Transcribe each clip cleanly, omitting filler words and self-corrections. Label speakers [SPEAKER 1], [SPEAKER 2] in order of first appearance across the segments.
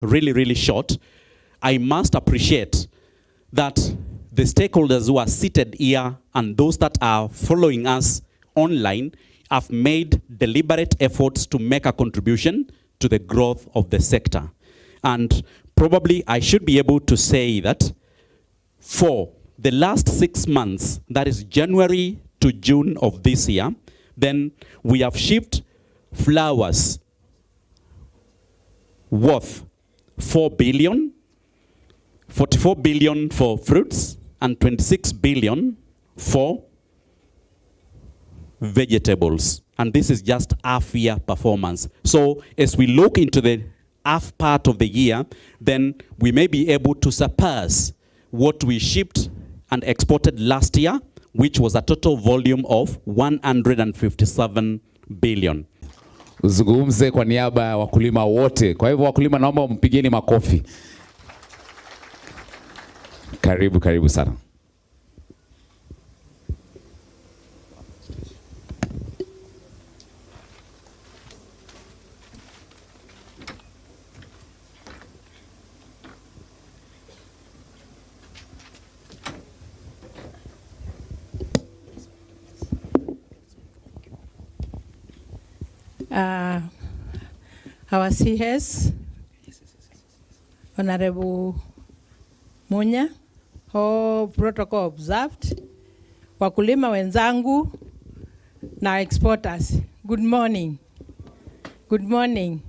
[SPEAKER 1] really, really short, I must appreciate that the stakeholders who are seated here and those that are following us online have made deliberate efforts to make a contribution to the growth of the sector. And probably I should be able to say that for the last 6 months, that is January to June of this year, then we have shipped flowers worth 4 billion, 44 billion for fruits, and 26 billion for vegetables. And this is just half-year performance. So as we look into the half part of the year, then we may be able to surpass what we shipped and exported last year, which was a total volume of 157 billion.
[SPEAKER 2] Uzungumze kwa niaba ya wakulima wote. Kwa hivyo wakulima, naomba mpigeni makofi. Karibu sana.
[SPEAKER 3] Our CS, Honorable Munya, all protocol observed, wakulima wenzangu na exporters, good morning. Good morning.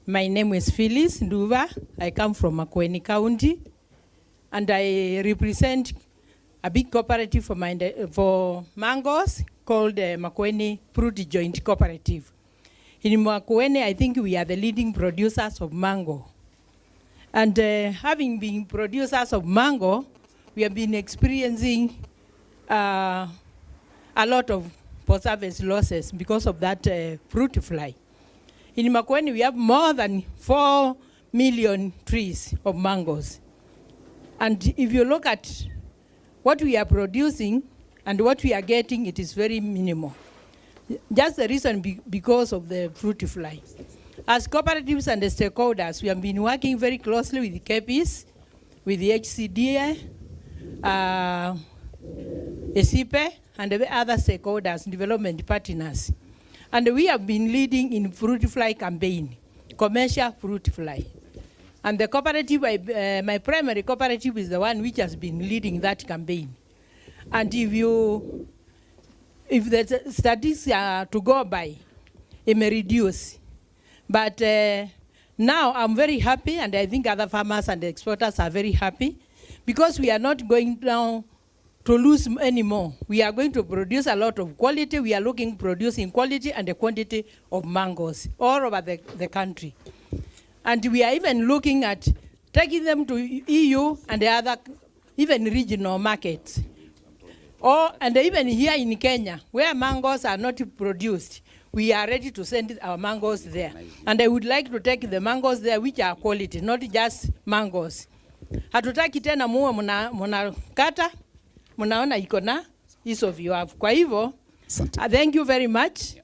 [SPEAKER 3] My name is Phyllis Nduva. I come from Makueni County, and I represent a big cooperative for mangoes called Makueni Fruit Joint Cooperative. In Makueni, I think we are the leading producers of mango. And having been producers of mango, we have been experiencing a lot of post-harvest losses because of that fruit fly. In Makueni, we have more than 4 million trees of mangoes. And if you look at what we are producing and what we are getting, it is very minimal. Just the reason because of the fruit fly. As cooperatives and the stakeholders, we have been working very closely with the KPs, with the HCDA, ESIPE, and the other stakeholders, development partners. And we have been leading in fruit fly campaign, commercial fruit fly. And the cooperative, my primary cooperative is the one which has been leading that campaign. And if the statistics are to go by, it may reduce. But now I'm very happy, and I think other farmers and exporters are very happy, because we are not going down to lose anymore. We are going to produce a lot of quality. We are producing quality and the quantity of mangoes all over the country. And we are even looking at taking them to EU and the other, even regional markets. And even here in Kenya, where mangoes are not produced, we are ready to send our mangoes there. And I would like to take the mangoes there which are quality, not just mangoes. Hatutaki tena muwe munakata, munaona iko na hizo viwavu. Kwa hivyo, thank you very much.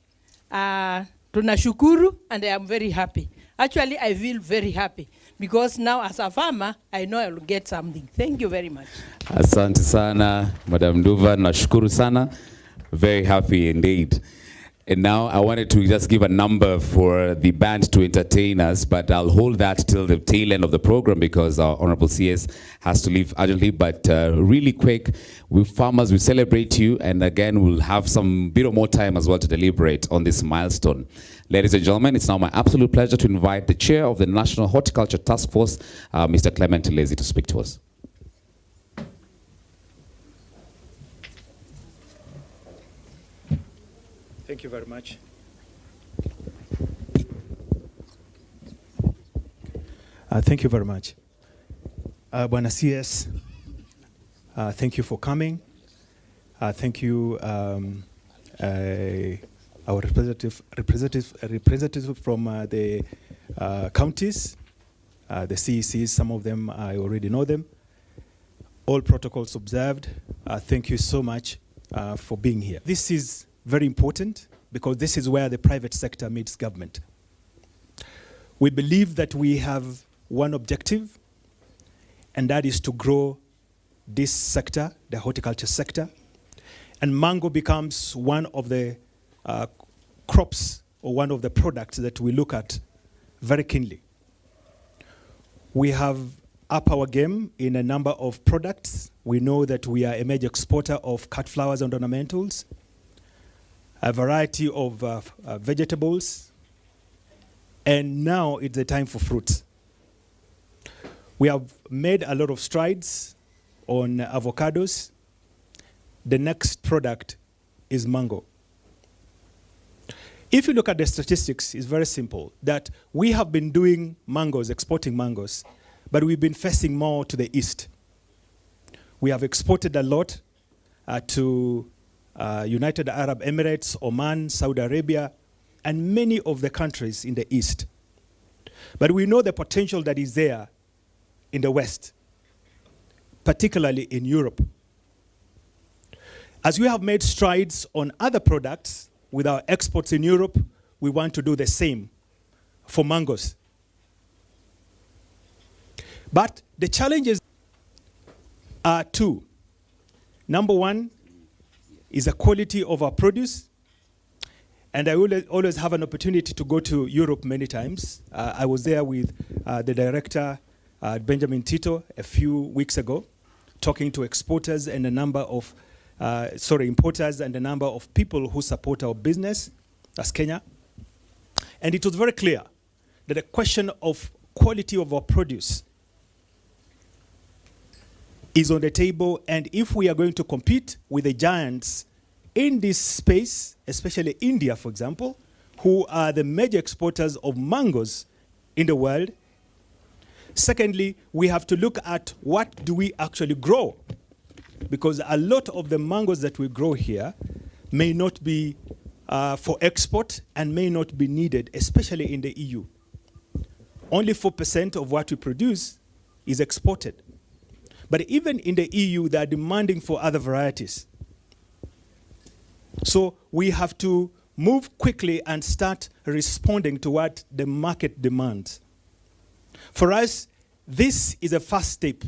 [SPEAKER 3] Tunashukuru, and I am very happy. Actually, I feel very happy, because now as a farmer, I know I will get something. Thank you very much.
[SPEAKER 2] Asante sana, Madam Nduva. Nashukuru sana. Very happy indeed. And now I wanted to just give a number for the band to entertain us, but I'll hold that till the tail end of the program because our Honorable CS has to leave urgently. But really quick, we farmers, we celebrate you, and again, we'll have some bit of more time as well to deliberate on this milestone. Ladies and gentlemen, it's now my absolute pleasure to invite the chair of the National Horticulture Task Force, Mr. Clement Lazy, to speak to us.
[SPEAKER 4] Thank you very much. Thank you very much. Bwana CS, thank you for coming. Thank you, our representative from the counties, the CECs, some of them I already know them. All protocols observed. Thank you so much for being here. This is very important because this is where the private sector meets government. We believe that we have one objective, and that is to grow this sector, the horticulture sector. And mango becomes one of the crops or one of the products that we look at very keenly. We have up our game in a number of products. We know that we are a major exporter of cut flowers and ornamentals, a variety of vegetables, and now it's the time for fruits. We have made a lot of strides on avocados. The next product is mango. If you look at the statistics, it's very simple, that we have been doing mangoes, exporting mangoes, but we've been facing more to the east. We have exported a lot to United Arab Emirates, Oman, Saudi Arabia, and many of the countries in the east. But we know the potential that is there in the west, particularly in Europe. As we have made strides on other products with our exports in Europe, we want to do the same for mangoes. But the challenges are two. Number one is the quality of our produce. And I will always have an opportunity to go to Europe many times. I was there with the director, Benjamin Tito, a few weeks ago, talking to exporters and a number of importers and a number of people who support our business as Kenya. And it was very clear that the question of quality of our produce is on the table, and if we are going to compete with the giants in this space, especially India, for example, who are the major exporters of mangoes in the world. Secondly, we have to look at what do we actually grow, because a lot of the mangoes that we grow here may not be for export and may not be needed, especially in the EU. Only 4% of what we produce is exported. But even in the EU, they are demanding for other varieties. So we have to move quickly and start responding to what the market demands. For us, this is a first step.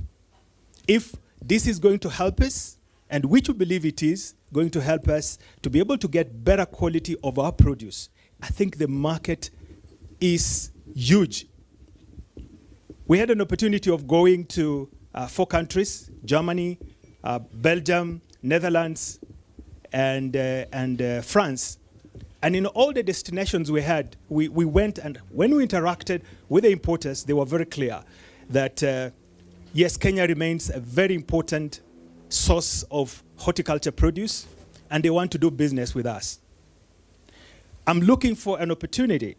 [SPEAKER 4] If this is going to help us, and which we believe it is going to help us to be able to get better quality of our produce, I think the market is huge. We had an opportunity of going to 4 countries, Germany, Belgium, Netherlands, and France. And in all the destinations we had, we went, and when we interacted with the importers, they were very clear that, yes, Kenya remains a very important source of horticulture produce, and they want to do business with us. I'm looking for an opportunity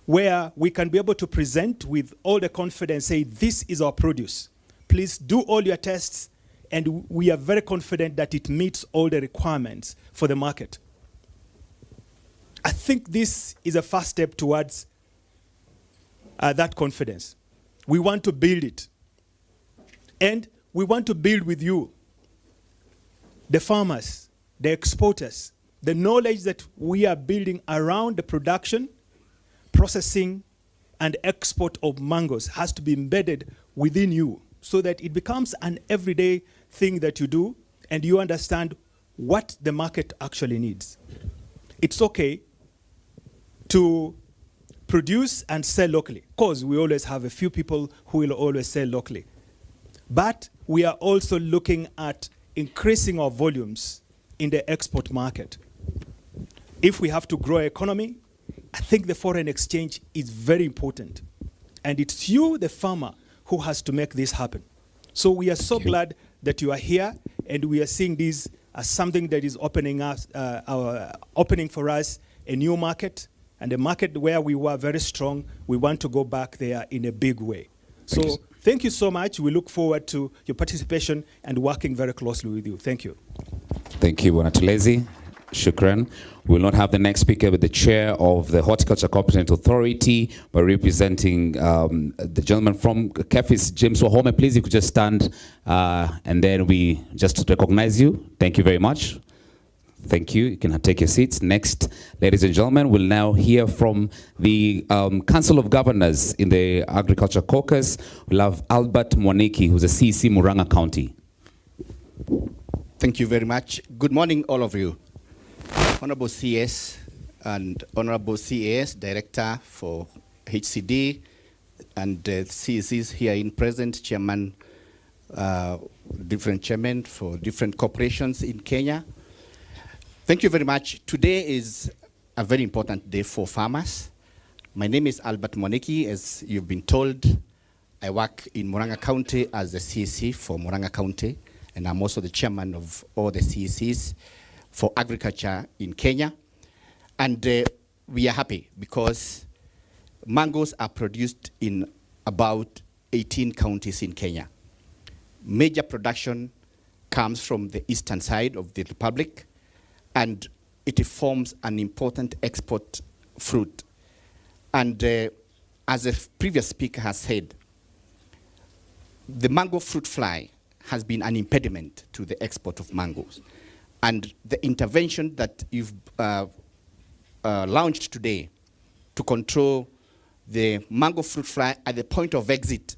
[SPEAKER 4] where we can be able to present with all the confidence, say, this is our produce. Please do all your tests, and we are very confident that it meets all the requirements for the market. I think this is a first step towards that confidence. We want to build it. And we want to build with you, the farmers, the exporters, the knowledge that we are building around the production, processing, and export of mangoes has to be embedded within you so that it becomes an everyday thing that you do and you understand what the market actually needs. It's okay to produce and sell locally, because we always have a few people who will always sell locally. But we are also looking at increasing our volumes in the export market. If we have to grow our economy, I think the foreign exchange is very important. And it's you, the farmer, who has to make this happen. So we are so glad that you are here, and we are seeing this as something that is opening for us a new market, and a market where we were very strong. We want to go back there in a big way. So thank you so much. We look forward to your participation and working very closely with you. Thank you.
[SPEAKER 2] Thank you, Bwana Tulezi. Shukran. We will not have the next speaker, but the chair of the Horticulture Competent Authority, by representing the gentleman from KEFIS, James Wahome. Please, you could just stand and then we just recognize you. Thank you very much. Thank you. You can take your seats. Next, ladies and gentlemen, we'll now hear from the Council of Governors in the Agriculture Caucus. We'll have Albert Mwaniki, who's a CEC Murang'a County.
[SPEAKER 5] Thank you very much. Good morning, all of you. Honorable CS and Honorable CAS, Director for HCD, and CECs here in present, Chairman, different chairmen for different corporations in Kenya. Thank you very much. Today is a very important day for farmers. My name is Albert Mwaniki. As you've been told, I work in Murang'a County as the CEC for Murang'a County, and I'm also the chairman of all the CECs for agriculture in Kenya. And we are happy because mangoes are produced in about 18 counties in Kenya. Major production comes from the eastern side of the republic, and it forms an important export fruit. And as the previous speaker has said, the mango fruit fly has been an impediment to the export of mangoes. And the intervention that you've launched today to control the mango fruit fly at the point of exit